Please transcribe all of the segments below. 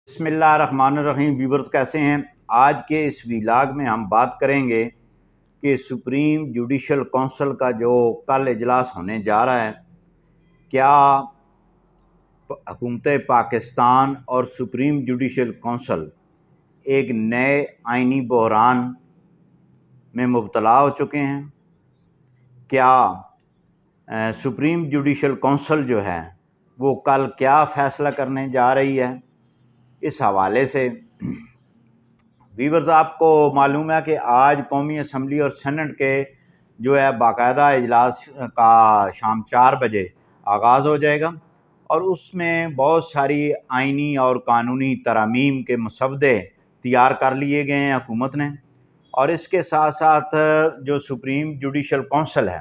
بسم اللہ الرحمن الرحیم۔ ویورز کیسے ہیں؟ آج کے اس ویلاگ میں ہم بات کریں گے کہ سپریم جوڈیشل کونسل کا جو کل اجلاس ہونے جا رہا ہے، کیا حکومت پاکستان اور سپریم جوڈیشل کونسل ایک نئے آئینی بحران میں مبتلا ہو چکے ہیں؟ کیا سپریم جوڈیشل کونسل جو ہے وہ کل کیا فیصلہ کرنے جا رہی ہے؟ اس حوالے سے ویورز آپ کو معلوم ہے کہ آج قومی اسمبلی اور سینٹ کے جو ہے باقاعدہ اجلاس کا شام 4 بجے آغاز ہو جائے گا، اور اس میں بہت ساری آئینی اور قانونی ترامیم کے مسودے تیار کر لیے گئے ہیں حکومت نے، اور اس کے ساتھ ساتھ جو سپریم جوڈیشل کونسل ہے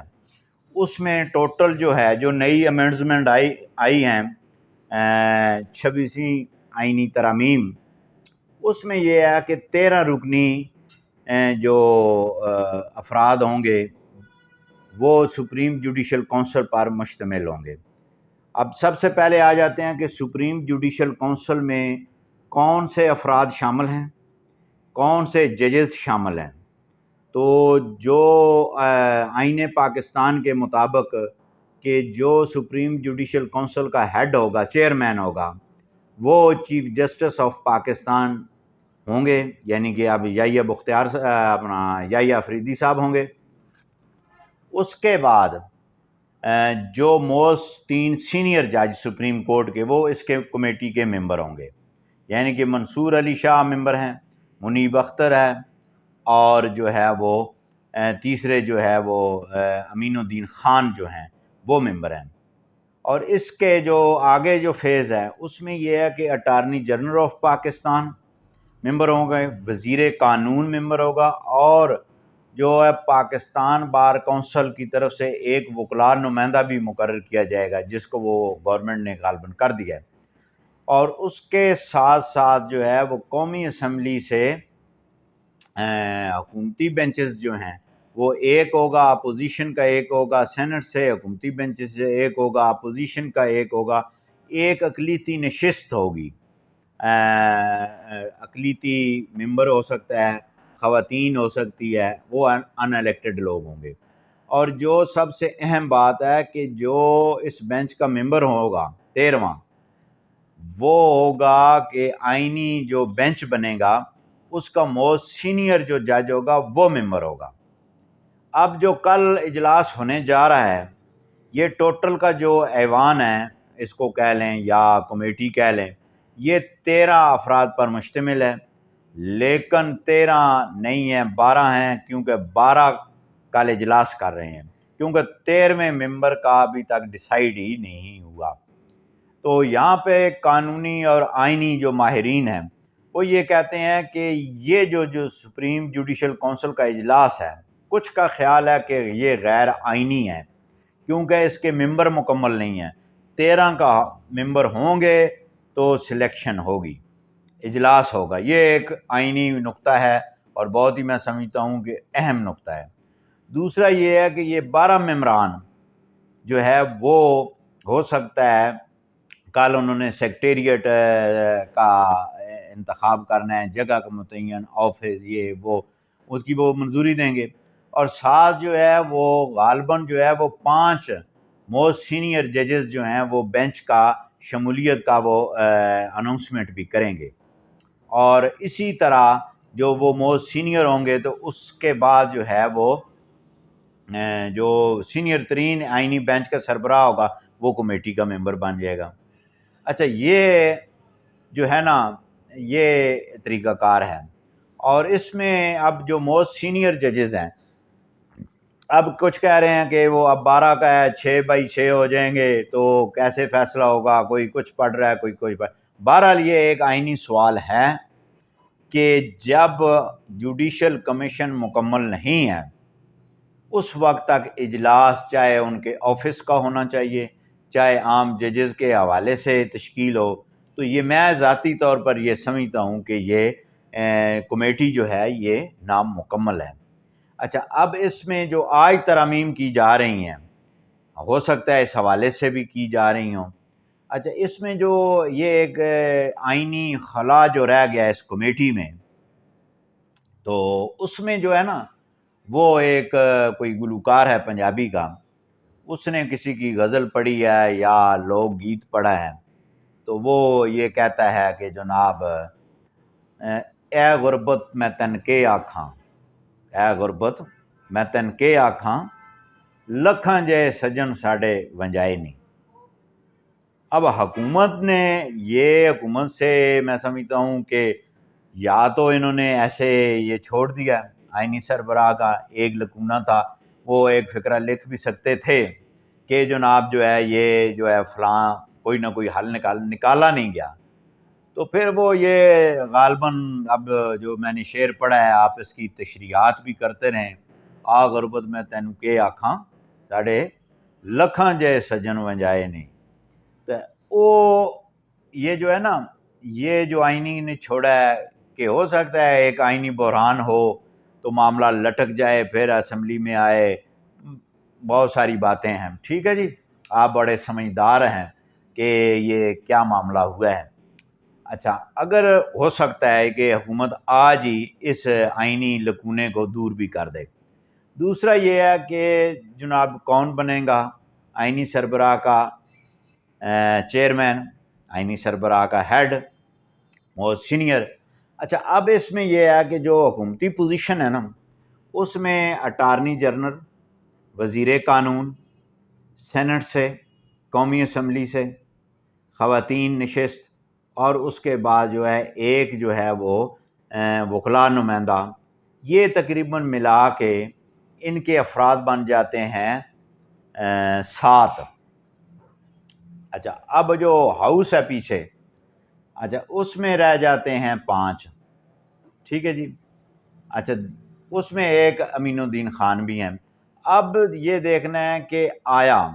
اس میں ٹوٹل جو ہے جو نئی امینڈمنٹ آئی ہیں 26ویں آئینی ترامیم، اس میں یہ ہے کہ 13 رکنی جو افراد ہوں گے وہ سپریم جوڈیشل کونسل پر مشتمل ہوں گے۔ اب سب سے پہلے آ جاتے ہیں کہ سپریم جوڈیشل کونسل میں کون سے افراد شامل ہیں، کون سے ججز شامل ہیں۔ تو جو آئین پاکستان کے مطابق کہ جو سپریم جوڈیشل کونسل کا ہیڈ ہوگا، چیئرمین ہوگا، وہ چیف جسٹس آف پاکستان ہوں گے، یعنی کہ اب یحییٰ افریدی صاحب ہوں گے۔ اس کے بعد جو موسٹ 3 سینئر جج سپریم کورٹ کے وہ اس کے کمیٹی کے ممبر ہوں گے، یعنی کہ منصور علی شاہ ممبر ہیں، منیب اختر ہے، اور جو ہے وہ تیسرے جو ہے وہ امین الدین خان جو ہیں وہ ممبر ہیں۔ اور اس کے جو آگے جو فیز ہے اس میں یہ ہے کہ اٹارنی جنرل آف پاکستان ممبر ہوں گے، وزیر قانون ممبر ہوگا، اور جو ہے پاکستان بار کونسل کی طرف سے ایک وکلاء نمائندہ بھی مقرر کیا جائے گا، جس کو وہ گورنمنٹ نے غالباً کر دیا ہے۔ اور اس کے ساتھ ساتھ جو ہے وہ قومی اسمبلی سے حکومتی بینچز جو ہیں وہ ایک ہوگا، اپوزیشن کا ایک ہوگا، سینٹ سے حکومتی بینچز سے ایک ہوگا، اپوزیشن کا ایک ہوگا، ایک اقلیتی نشست ہوگی، اقلیتی ممبر ہو سکتا ہے، خواتین ہو سکتی ہے، وہ ان الیکٹڈ لوگ ہوں گے۔ اور جو سب سے اہم بات ہے کہ جو اس بینچ کا ممبر ہوگا 13واں، وہ ہوگا کہ آئینی جو بینچ بنے گا اس کا موسٹ سینئر جو جج ہوگا وہ ممبر ہوگا۔ اب جو کل اجلاس ہونے جا رہا ہے یہ ٹوٹل کا جو ایوان ہے، اس کو کہہ لیں یا کمیٹی کہہ لیں، یہ 13 افراد پر مشتمل ہے، لیکن 13 نہیں ہیں، 12 ہیں، کیونکہ 12 کل اجلاس کر رہے ہیں، کیونکہ 13ویں ممبر کا ابھی تک ڈیسائیڈ ہی نہیں ہوا۔ تو یہاں پہ قانونی اور آئینی جو ماہرین ہیں وہ یہ کہتے ہیں کہ یہ جو سپریم جوڈیشل کونسل کا اجلاس ہے، کچھ کا خیال ہے کہ یہ غیر آئینی ہے، کیونکہ اس کے ممبر مکمل نہیں ہیں۔ 13 کا ممبر ہوں گے تو سلیکشن ہوگی، اجلاس ہوگا۔ یہ ایک آئینی نقطہ ہے اور بہت ہی میں سمجھتا ہوں کہ اہم نقطہ ہے۔ دوسرا یہ ہے کہ یہ 12 ممبران جو ہے وہ ہو سکتا ہے کل انہوں نے سیکریٹریٹ کا انتخاب کرنا ہے، جگہ کا متعین، آفس، یہ وہ اس کی وہ منظوری دیں گے، اور ساتھ جو ہے وہ غالباً جو ہے وہ 5 موسٹ سینئر ججز جو ہیں وہ بینچ کا شمولیت کا وہ اناؤنسمنٹ بھی کریں گے۔ اور اسی طرح جو وہ موسٹ سینئر ہوں گے تو اس کے بعد جو ہے وہ جو سینئر ترین آئینی بینچ کا سربراہ ہوگا وہ کمیٹی کا ممبر بن جائے گا۔ اچھا، یہ جو ہے نا یہ طریقہ کار ہے۔ اور اس میں اب جو موسٹ سینئر ججز ہیں، اب کچھ کہہ رہے ہیں کہ وہ اب 12 کا ہے، 6/6 ہو جائیں گے تو کیسے فیصلہ ہوگا، کوئی کچھ پڑھ رہا ہے، کوئی بہرحال یہ ایک آئینی سوال ہے کہ جب جوڈیشل کمیشن مکمل نہیں ہے اس وقت تک اجلاس چاہے ان کے آفس کا ہونا چاہیے، چاہے عام ججز کے حوالے سے تشکیل ہو، تو یہ میں ذاتی طور پر یہ سمجھتا ہوں کہ یہ کمیٹی جو ہے یہ نام مکمل ہے۔ اچھا، اب اس میں جو آج ترامیم کی جا رہی ہیں ہو سکتا ہے اس حوالے سے بھی کی جا رہی ہوں، اچھا اس میں جو یہ ایک آئینی خلا جو رہ گیا اس کمیٹی میں، تو اس میں جو ہے نا وہ ایک کوئی گلوکار ہے پنجابی کا، اس نے کسی کی غزل پڑھی ہے یا لوک گیت پڑھا ہے، تو وہ یہ کہتا ہے کہ جناب اے غربت میں تن کے آکھاں، اے غربت میں تن کے آکھاں، لکھاں جے سجن ساڑے ونجائے نہیں۔ اب حکومت نے یہ حکومت سے میں سمجھتا ہوں کہ یا تو انہوں نے ایسے یہ چھوڑ دیا، آئینی سربراہ کا ایک لکونہ تھا، وہ ایک فقرہ لکھ بھی سکتے تھے کہ جناب جو ہے یہ جو ہے فلاں کوئی نہ کوئی حل نکالا نہیں گیا، تو پھر وہ یہ غالباً اب جو میں نے شعر پڑھا ہے آپ اس کی تشریحات بھی کرتے رہیں، آ غربت میں تینوں کے آکھاں ساڑے لکھاں جے سجن ونجائے نہیں۔ تو وہ یہ جو ہے نا یہ جو آئینی نے چھوڑا ہے کہ ہو سکتا ہے ایک آئینی بحران ہو تو معاملہ لٹک جائے، پھر اسمبلی میں آئے، بہت ساری باتیں ہیں، ٹھیک ہے جی، آپ بڑے سمجھدار ہیں کہ یہ کیا معاملہ ہوا ہے۔ اچھا اگر ہو سکتا ہے کہ حکومت آج ہی اس آئینی لکونے کو دور بھی کر دے۔ دوسرا یہ ہے کہ جناب کون بنے گا آئینی سربراہ کا چیئرمین، آئینی سربراہ کا ہیڈ اور سینئر۔ اچھا اب اس میں یہ ہے کہ جو حکومتی پوزیشن ہے نا اس میں اٹارنی جنرل، وزیر قانون، سینٹ سے، قومی اسمبلی سے، خواتین نشست، اور اس کے بعد جو ہے ایک جو ہے وہ وکلاء نمائندہ، یہ تقریباً ملا کے ان کے افراد بن جاتے ہیں 7۔ اچھا اب جو ہاؤس ہے پیچھے، اچھا اس میں رہ جاتے ہیں 5، ٹھیک ہے جی۔ اچھا اس میں ایک امین الدین خان بھی ہیں۔ اب یہ دیکھنا ہے کہ آیا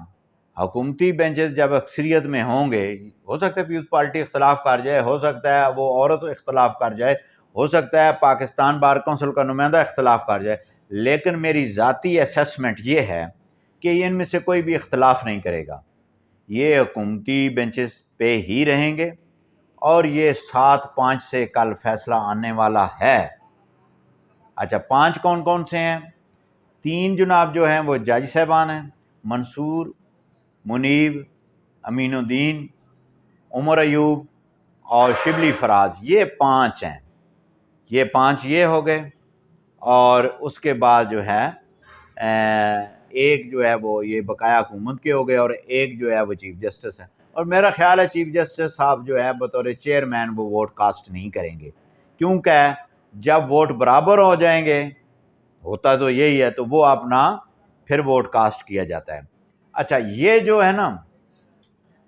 حکومتی بینچز جب اکثریت میں ہوں گے، ہو سکتا ہے پیپلز پارٹی اختلاف کر جائے، ہو سکتا ہے وہ عورت اختلاف کر جائے، ہو سکتا ہے پاکستان بار کونسل کا نمائندہ اختلاف کر جائے، لیکن میری ذاتی اسیسمنٹ یہ ہے کہ ان میں سے کوئی بھی اختلاف نہیں کرے گا، یہ حکومتی بینچز پہ ہی رہیں گے، اور یہ 7-5 سے کل فیصلہ آنے والا ہے۔ اچھا 5 کون کون سے ہیں؟ 3 جناب جو ہیں وہ جج صاحبان ہیں، منصور، منیب، امین الدین، عمر ایوب اور شبلی فراز، یہ 5 ہیں، یہ 5 یہ ہو گئے، اور اس کے بعد جو ہے ایک جو ہے وہ یہ بقایا حکومت کے ہو گئے، اور ایک جو ہے وہ چیف جسٹس ہے، اور میرا خیال ہے چیف جسٹس صاحب جو ہے بطور چیئرمین وہ ووٹ کاسٹ نہیں کریں گے، کیونکہ جب ووٹ برابر ہو جائیں گے، ہوتا تو یہی ہے، تو وہ اپنا پھر ووٹ کاسٹ کیا جاتا ہے۔ اچھا یہ جو ہے نا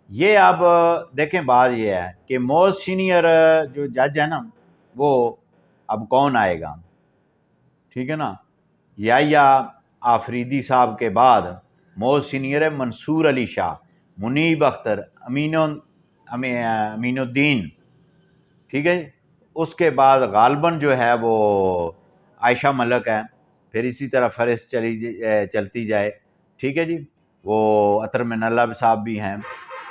یہ اب دیکھیں بات یہ ہے کہ موسٹ سینئر جو جج ہے نا وہ اب کون آئے گا، ٹھیک ہے نا، یا آفریدی صاحب کے بعد موسٹ سینئر ہے منصور علی شاہ، منیب اختر، امین الدین، ٹھیک ہے، اس کے بعد غالباً جو ہے وہ عائشہ ملک ہے، پھر اسی طرح فہرست چلتی جائے، ٹھیک ہے جی، وہ عطر من اللہ صاحب بھی ہیں،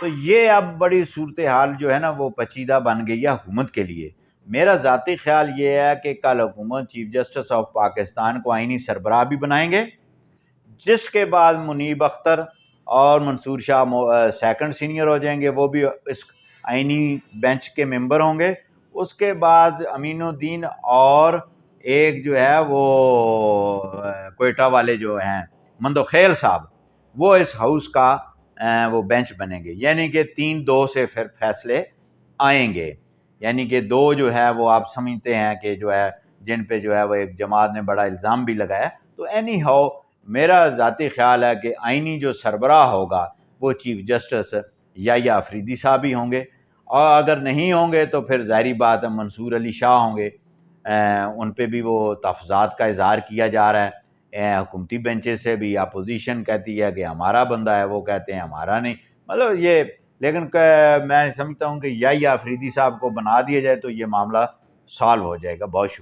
تو یہ اب بڑی صورتحال جو ہے نا وہ پیچیدہ بن گئی ہے حکومت کے لیے۔ میرا ذاتی خیال یہ ہے کہ کل حکومت چیف جسٹس آف پاکستان کو آئینی سربراہ بھی بنائیں گے، جس کے بعد منیب اختر اور منصور شاہ سیکنڈ سینئر ہو جائیں گے، وہ بھی اس آئینی بینچ کے ممبر ہوں گے، اس کے بعد امین الدین اور ایک جو ہے وہ کوئٹہ والے جو ہیں مندوخیل صاحب، وہ اس ہاؤس کا وہ بینچ بنیں گے، یعنی کہ 3-2 سے پھر فیصلے آئیں گے، یعنی کہ 2 جو ہے وہ آپ سمجھتے ہیں کہ جو ہے جن پہ جو ہے وہ ایک جماعت نے بڑا الزام بھی لگایا، تو اینی ہاؤ میرا ذاتی خیال ہے کہ آئینی جو سربراہ ہوگا وہ چیف جسٹس یا آفریدی صاحب ہی ہوں گے، اور اگر نہیں ہوں گے تو پھر ظاہری بات ہے منصور علی شاہ ہوں گے، ان پہ بھی وہ تحفظات کا اظہار کیا جا رہا ہے، حکومتی بینچز سے بھی اپوزیشن کہتی ہے کہ ہمارا بندہ ہے، وہ کہتے ہیں ہمارا نہیں، مطلب یہ، لیکن میں سمجھتا ہوں کہ یا آفریدی صاحب کو بنا دیا جائے تو یہ معاملہ سالو ہو جائے گا۔ بہت شکریہ۔